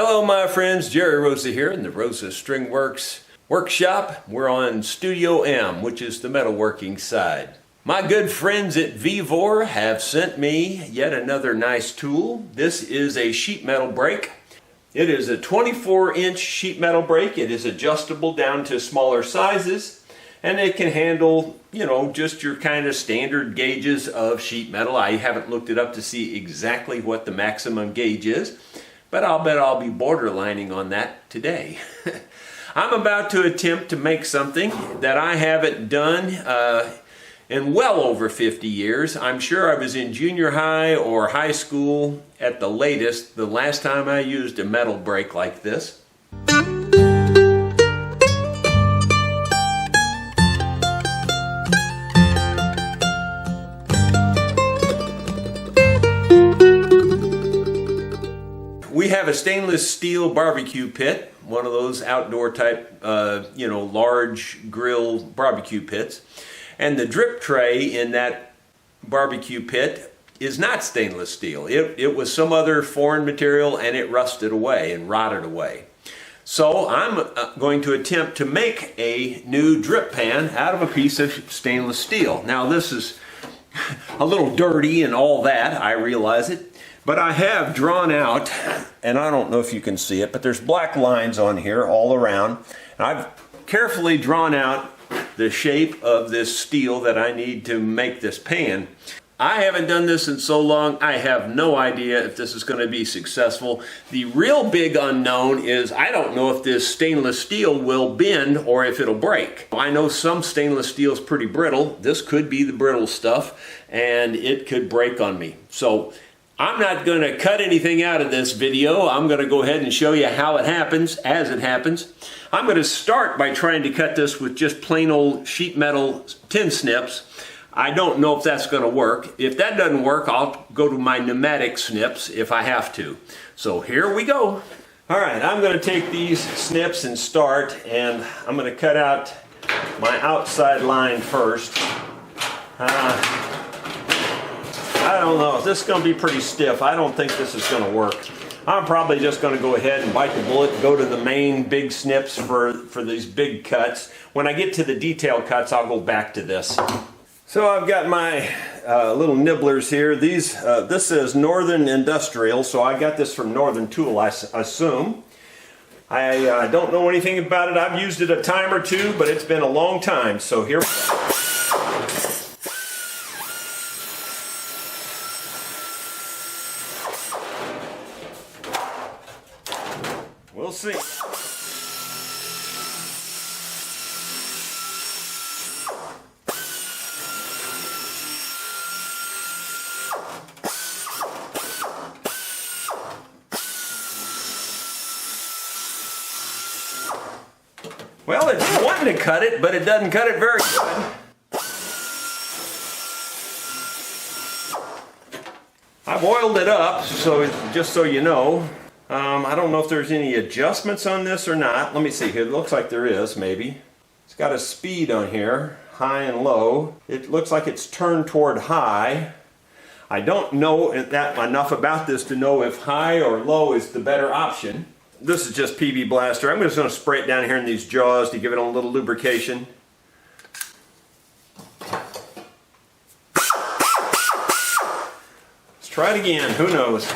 Hello my friends, Jerry Rosa here in the Rosa String Works workshop. We're on Studio M, which is the metalworking side. My good friends at Vevor have sent me yet another nice tool. This is a sheet metal brake. It is a 24-inch sheet metal brake. It is adjustable down to smaller sizes, and it can handle, just your kind of standard gauges of sheet metal. I haven't looked it up to see exactly what the maximum gauge is, but I'll bet I'll be borderlining on that today. I'm about to attempt to make something that I haven't done in well over 50 years. I'm sure I was in junior high or high school at the latest, the last time I used a metal brake like this. We have a stainless steel barbecue pit, one of those outdoor type, large grill barbecue pits. And the drip tray in that barbecue pit is not stainless steel. It was some other foreign material, and it rusted away and rotted away. So I'm going to attempt to make a new drip pan out of a piece of stainless steel. Now this is a little dirty and all that, I realize it. But I have drawn out, and I don't know if you can see it, but there's black lines on here all around. And I've carefully drawn out the shape of this steel that I need to make this pan. I haven't done this in so long, I have no idea if this is going to be successful. The real big unknown is I don't know if this stainless steel will bend or if it'll break. I know some stainless steel is pretty brittle. This could be the brittle stuff, and it could break on me. So I'm not going to cut anything out of this video. I'm going to go ahead and show you how it happens, as it happens. I'm going to start by trying to cut this with just plain old sheet metal tin snips. I don't know if that's going to work. If that doesn't work, I'll go to my pneumatic snips if I have to. So here we go. All right, I'm going to take these snips and start, and I'm going to cut out my outside line first. I don't know, this is going to be pretty stiff. I don't think this is going to work. I'm probably just going to go ahead and bite the bullet and go to the main big snips for these big cuts. When I get to the detail cuts, I'll go back to this. So I've got my little nibblers here. This is Northern Industrial, so I got this from Northern Tool, I assume. I don't know anything about it. I've used it a time or two, but it's been a long time. So here we go. We'll see. Well, it's wanting to cut it, but it doesn't cut it very good. I've oiled it up, so just so you know. I don't know if there's any adjustments on this or not. Let me see here. It looks like there is, maybe. It's got a speed on here, high and low. It looks like it's turned toward high. I don't know enough about this to know if high or low is the better option. This is just PB Blaster. I'm just going to spray it down here in these jaws to give it a little lubrication. Let's try it again. Who knows?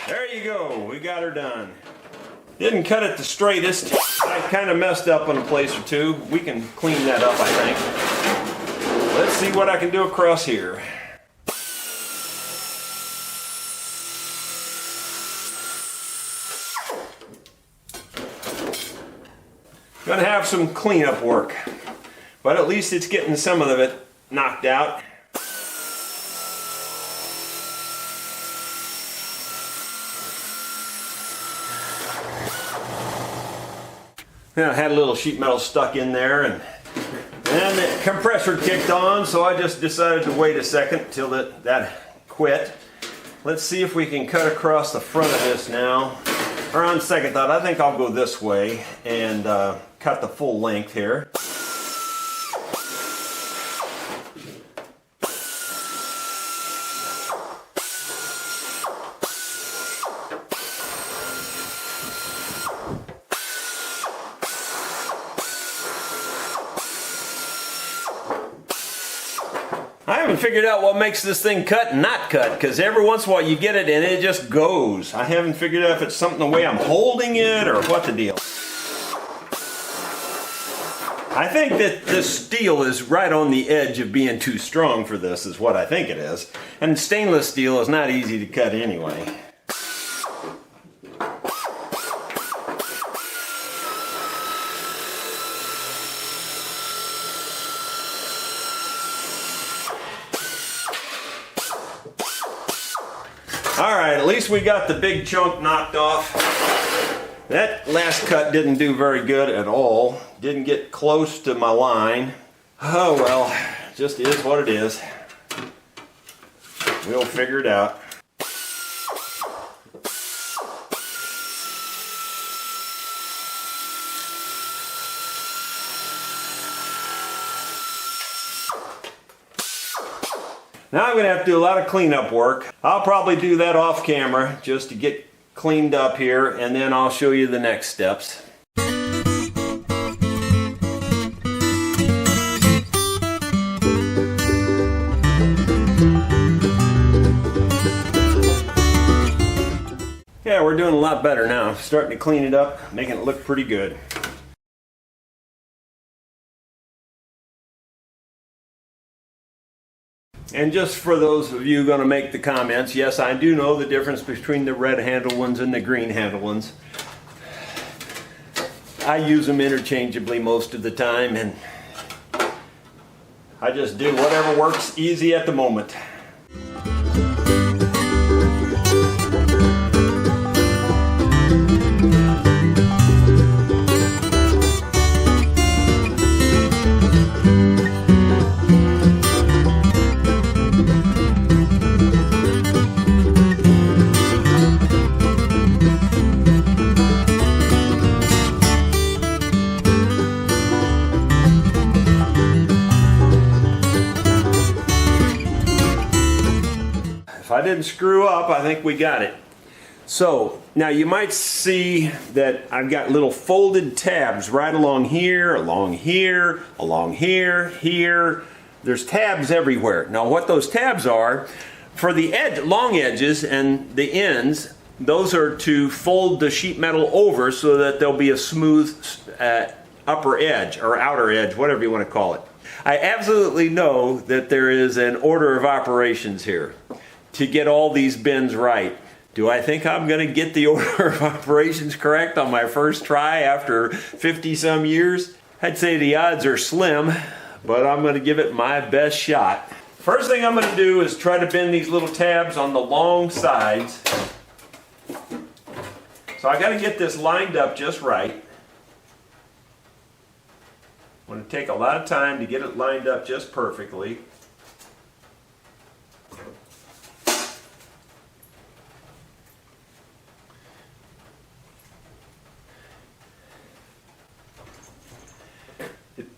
There you go, we got her done. Didn't cut it the straightest. I kind of messed up on a place or two. We can clean that up, I think. Let's see what I can do across here. Gonna have some cleanup work, but at least it's getting some of it knocked out. I had a little sheet metal stuck in there, and the compressor kicked on, so I just decided to wait a second till that quit. Let's see if we can cut across the front of this now. Or on second thought, I think I'll go this way and cut the full length here. I haven't figured out what makes this thing cut and not cut, because every once in a while you get it and it just goes. I haven't figured out if it's something the way I'm holding it or what the deal. I think that this steel is right on the edge of being too strong for this, is what I think it is. And stainless steel is not easy to cut anyway. Alright, at least we got the big chunk knocked off. That last cut didn't do very good at all. Didn't get close to my line. Oh well, just is what it is. We'll figure it out. Now I'm going to have to do a lot of cleanup work. I'll probably do that off camera just to get cleaned up here, and then I'll show you the next steps. Yeah, we're doing a lot better now. Starting to clean it up, making it look pretty good. And just for those of you going to make the comments, yes, I do know the difference between the red handle ones and the green handle ones. I use them interchangeably most of the time, and I just do whatever works easy at the moment. If I didn't screw up, I think we got it. So now you might see that I've got little folded tabs right along here, along here, along here, here. There's tabs everywhere. Now what those tabs are, for the long edges and the ends, those are to fold the sheet metal over so that there'll be a smooth upper edge or outer edge, whatever you want to call it. I absolutely know that there is an order of operations here to get all these bends right. Do I think I'm going to get the order of operations correct on my first try after 50 some years? I'd say the odds are slim, but I'm going to give it my best shot. First thing I'm going to do is try to bend these little tabs on the long sides. So I got to get this lined up just right. I'm going to take a lot of time to get it lined up just perfectly.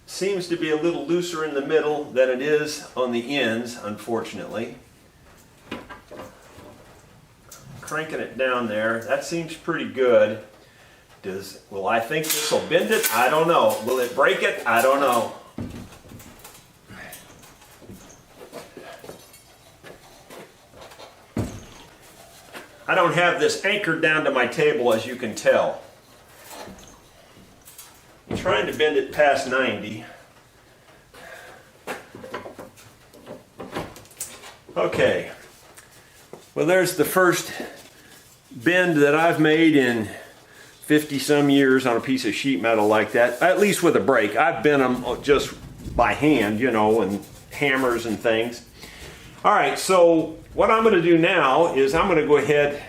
Seems to be a little looser in the middle than it is on the ends, unfortunately. Cranking it down there, that seems pretty good. Will I think this will bend it? I don't know. Will it break it? I don't know. I don't have this anchored down to my table, as you can tell. I'm trying to bend it past 90. Okay. Well, there's the first bend that I've made in 50 some years on a piece of sheet metal like that, at least with a brake. I've bent them just by hand, you know, and hammers and things. All right, so what I'm going to do now is I'm going to go ahead.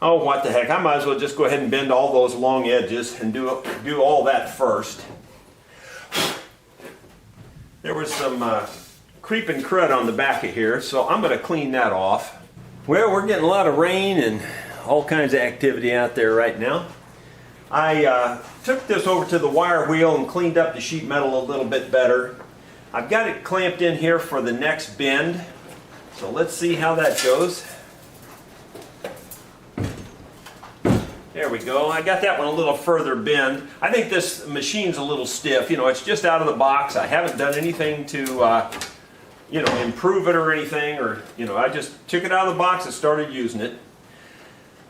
Oh, what the heck, I might as well just go ahead and bend all those long edges and do all that first. There was some creeping crud on the back of here, so I'm going to clean that off. Well, we're getting a lot of rain and all kinds of activity out there right now. I took this over to the wire wheel and cleaned up the sheet metal a little bit better. I've got it clamped in here for the next bend, so let's see how that goes. There we go. I got that one a little further bend. I think this machine's a little stiff. You know, it's just out of the box. I haven't done anything to, you know, improve it or anything, or, you know, I just took it out of the box and started using it.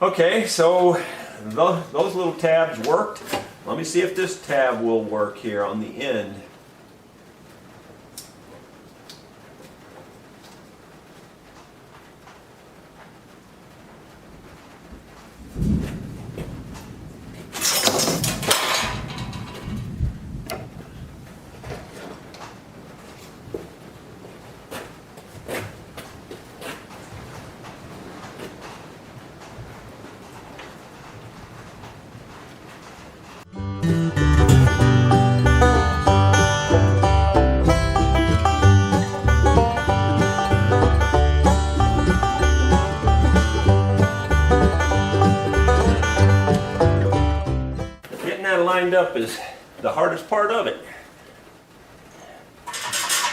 Okay, so those little tabs worked. Let me see if this tab will work here on the end. Lined up is the hardest part of it.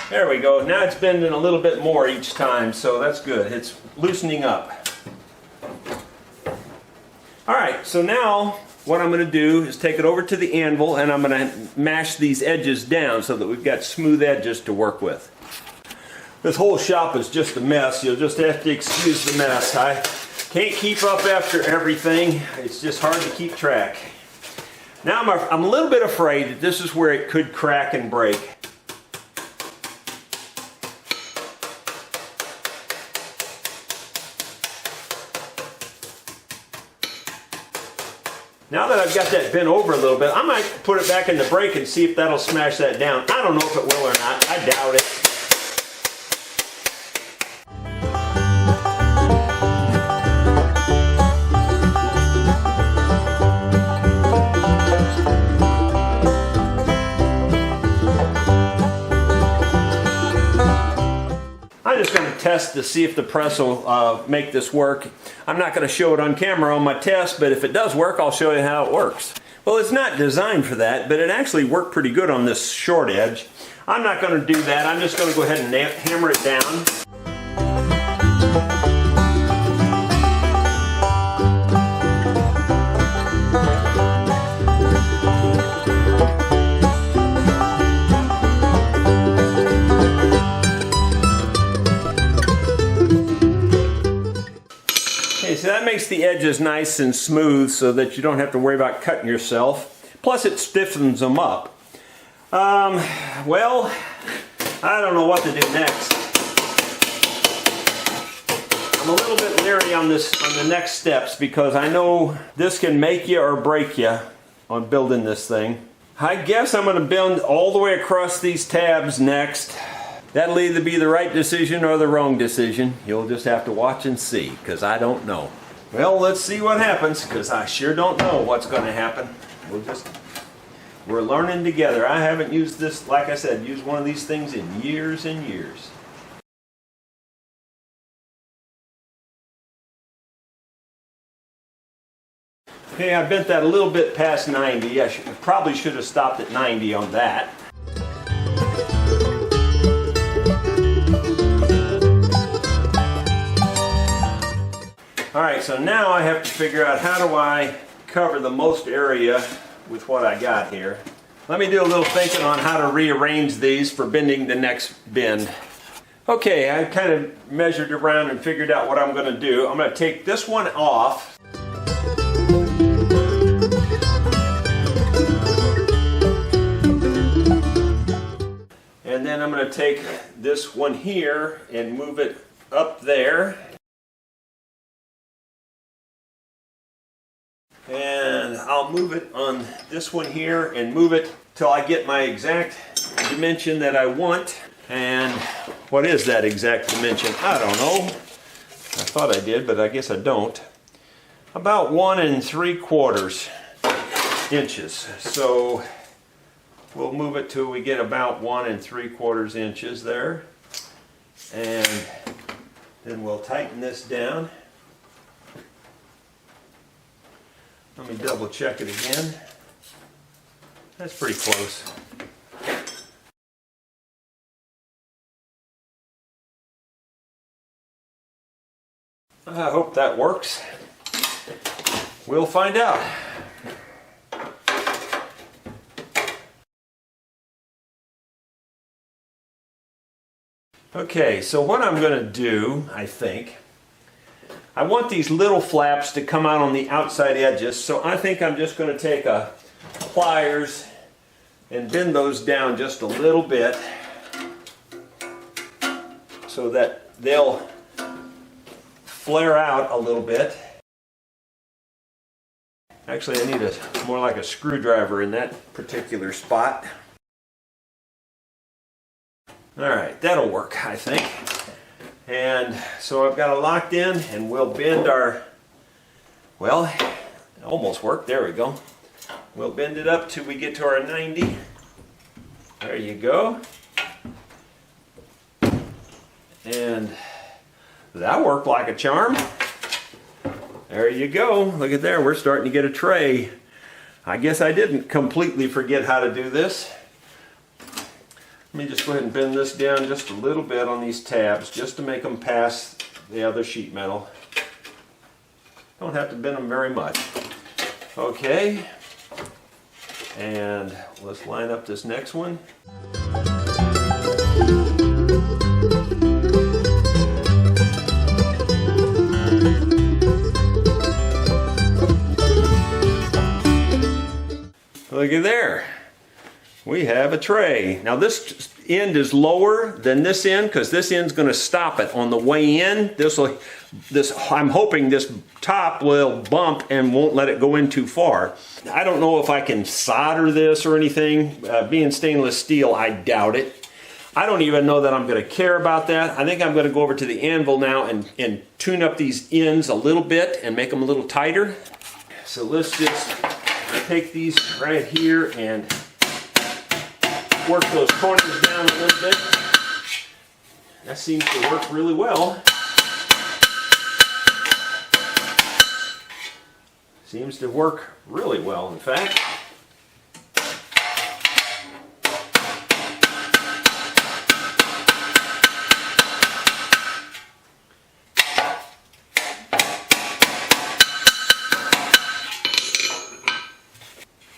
There we go. Now it's bending a little bit more each time, so that's good. It's loosening up. Alright, so now what I'm going to do is take it over to the anvil and I'm going to mash these edges down so that we've got smooth edges to work with. This whole shop is just a mess. You'll just have to excuse the mess. I can't keep up after everything. It's just hard to keep track. Now I'm a little bit afraid that this is where it could crack and break. Now that I've got that bent over a little bit, I might put it back in the brake and see if that'll smash that down. I don't know if it will or not. I doubt it. I'm just going to test to see if the press will make this work. I'm not going to show it on camera on my test, but if it does work, I'll show you how it works. Well, it's not designed for that, but it actually worked pretty good on this short edge. I'm not going to do that. I'm just going to go ahead and hammer it down. So that makes the edges nice and smooth so that you don't have to worry about cutting yourself. Plus it stiffens them up. Well, I don't know what to do next. I'm a little bit leery on the next steps because I know this can make you or break you on building this thing. I guess I'm going to bend all the way across these tabs next. That'll either be the right decision or the wrong decision. You'll just have to watch and see, because I don't know. Well, let's see what happens, because I sure don't know what's going to happen. We're learning together. I haven't used this, like I said, used one of these things in years and years. Okay, I bent that a little bit past 90. I probably should have stopped at 90 on that. Alright, so now I have to figure out how do I cover the most area with what I got here. Let me do a little thinking on how to rearrange these for bending the next bend. Okay, I kind of measured around and figured out what I'm going to do. I'm going to take this one off. And then I'm going to take this one here and move it up there. And I'll move it on this one here and move it till I get my exact dimension that I want. And what is that exact dimension? I don't know. I thought I did, but I guess I don't. About 1 3/4 inches. So we'll move it till we get about 1 3/4 inches there. And then we'll tighten this down. Let me double check it again. That's pretty close. I hope that works. We'll find out. Okay, so what I'm going to do, I think, I want these little flaps to come out on the outside edges, so I think I'm just going to take a pliers and bend those down just a little bit so that they'll flare out a little bit. Actually, I need more like a screwdriver in that particular spot. Alright, that'll work, I think. And so I've got it locked in, and we'll bend our, well, it almost worked, there we go. We'll bend it up till we get to our 90. There you go. And that worked like a charm. There you go. Look at there, we're starting to get a tray. I guess I didn't completely forget how to do this. Let me just go ahead and bend this down just a little bit on these tabs just to make them pass the other sheet metal. Don't have to bend them very much. Okay, and let's line up this next one. Look at there. We have a tray. Now this end is lower than this end because this end's going to stop it on the way in. I'm hoping this top will bump and won't let it go in too far. I don't know if I can solder this or anything. Being stainless steel, I doubt it. I don't even know that I'm going to care about that. I think I'm going to go over to the anvil now and tune up these ends a little bit and make them a little tighter. So let's just take these right here and work those corners down a little bit. That seems to work really well. Seems to work really well, in fact.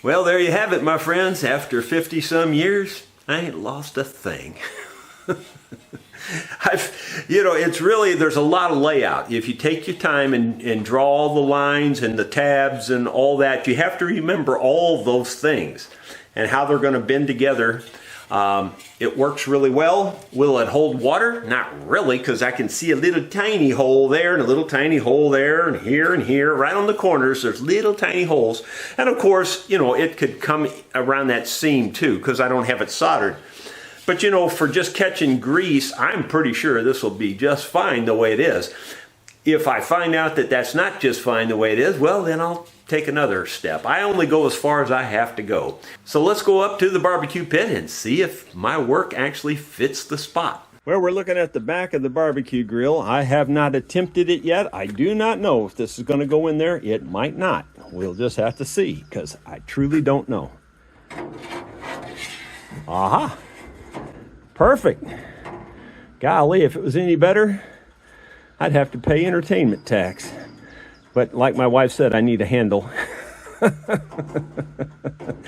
Well, there you have it, my friends. After 50-some years, I ain't lost a thing. It's really, there's a lot of layout. If you take your time and draw all the lines and the tabs and all that, you have to remember all those things and how they're going to bend together. It works really well. Will it hold water? Not really, because I can see a little tiny hole there and a little tiny hole there and here, right on the corners. There's little tiny holes. And of course, it could come around that seam too, because I don't have it soldered. But for just catching grease, I'm pretty sure this will be just fine the way it is. If I find out that that's not just fine the way it is, well, then I'll take another step. I only go as far as I have to go. So let's go up to the barbecue pit and see if my work actually fits the spot. Well, we're looking at the back of the barbecue grill. I have not attempted it yet. I do not know if this is going to go in there. It might not. We'll just have to see, because I truly don't know. Aha! Perfect. Golly, if it was any better, I'd have to pay entertainment tax. But like my wife said, I need a handle.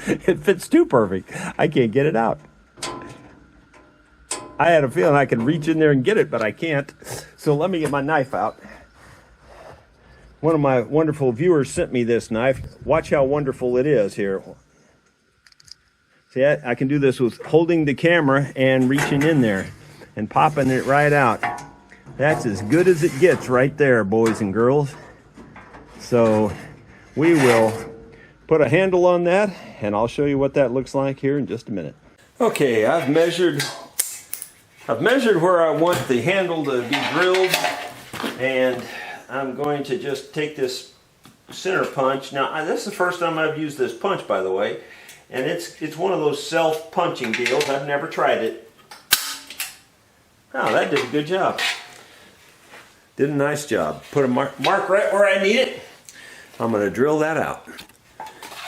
It fits too perfect. I can't get it out. I had a feeling I could reach in there and get it, but I can't. So let me get my knife out. One of my wonderful viewers sent me this knife. Watch how wonderful it is here. See, I can do this with holding the camera and reaching in there and popping it right out. That's as good as it gets right there, boys and girls. So we will put a handle on that, and I'll show you what that looks like here in just a minute. Okay, I've measured where I want the handle to be drilled, and I'm going to just take this center punch. Now, this is the first time I've used this punch, by the way, and it's one of those self-punching deals. I've never tried it. Oh, that did a good job. Did a nice job. Put a mark right where I need it. I'm going to drill that out.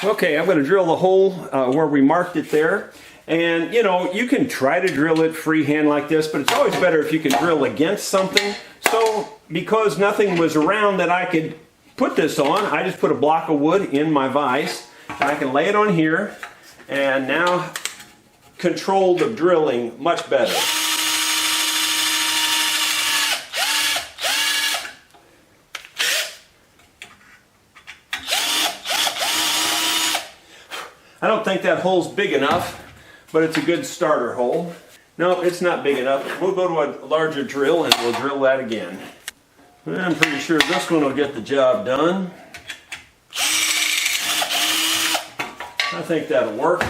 Okay, I'm going to drill the hole where we marked it there. And you know, you can try to drill it freehand like this, but it's always better if you can drill against something. So because nothing was around that I could put this on, I just put a block of wood in my vise, and I can lay it on here and now control the drilling much better. I don't think that hole's big enough, but it's a good starter hole. No, it's not big enough. We'll go to a larger drill and we'll drill that again. I'm pretty sure this one will get the job done. I think that'll work.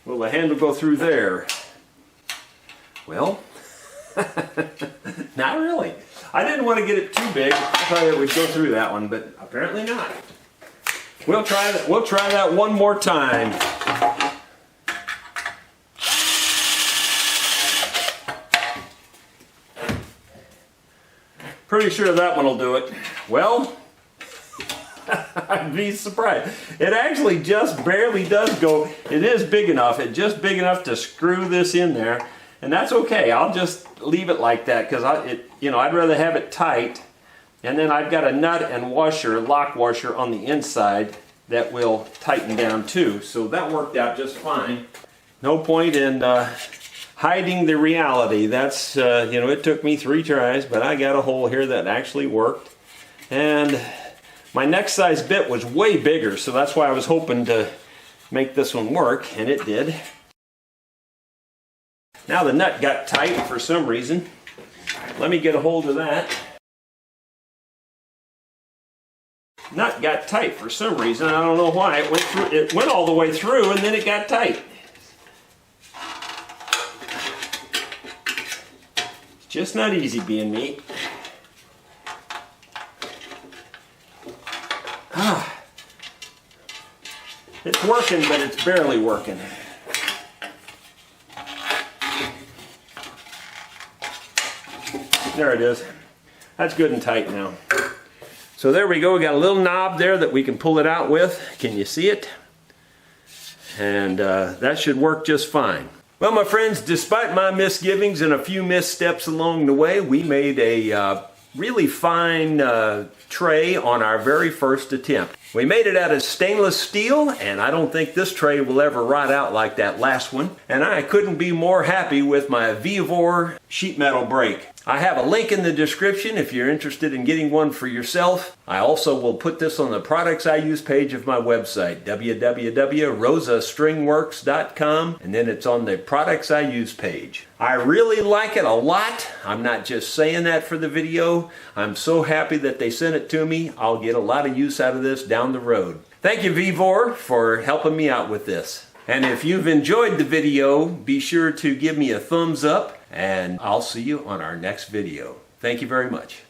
Will the handle go through there? Well, not really. I didn't want to get it too big. I thought it would go through that one, but apparently not. We'll try that one more time. Pretty sure that one will do it. Well, I'd be surprised. It actually just barely does go. It is big enough. It's just big enough to screw this in there, and that's okay. I'll just leave it like that because I'd rather have it tight. And then I've got a nut and washer, lock washer on the inside that will tighten down too. So that worked out just fine. No point in hiding the reality. That's, it took me 3 tries, but I got a hole here that actually worked. And my next size bit was way bigger, so that's why I was hoping to make this one work, and it did. Now the nut got tight for some reason. Let me get a hold of that. Nut got tight for some reason. I don't know why. It went all the way through and then it got tight. It's just not easy being me. It's working, but it's barely working. There it is. That's good and tight now. So there we go. We got a little knob there that we can pull it out with. Can you see it? And that should work just fine. Well, my friends, despite my misgivings and a few missteps along the way, we made a really fine tray on our very first attempt. We made it out of stainless steel, and I don't think this tray will ever rot out like that last one. And I couldn't be more happy with my Vevor sheet metal brake. I have a link in the description if you're interested in getting one for yourself. I also will put this on the Products I Use page of my website, www.rosastringworks.com, and then it's on the Products I Use page. I really like it a lot. I'm not just saying that for the video. I'm so happy that they sent it to me. I'll get a lot of use out of this down the road. Thank you, Vevor, for helping me out with this. And if you've enjoyed the video, be sure to give me a thumbs up, and I'll see you on our next video. Thank you very much.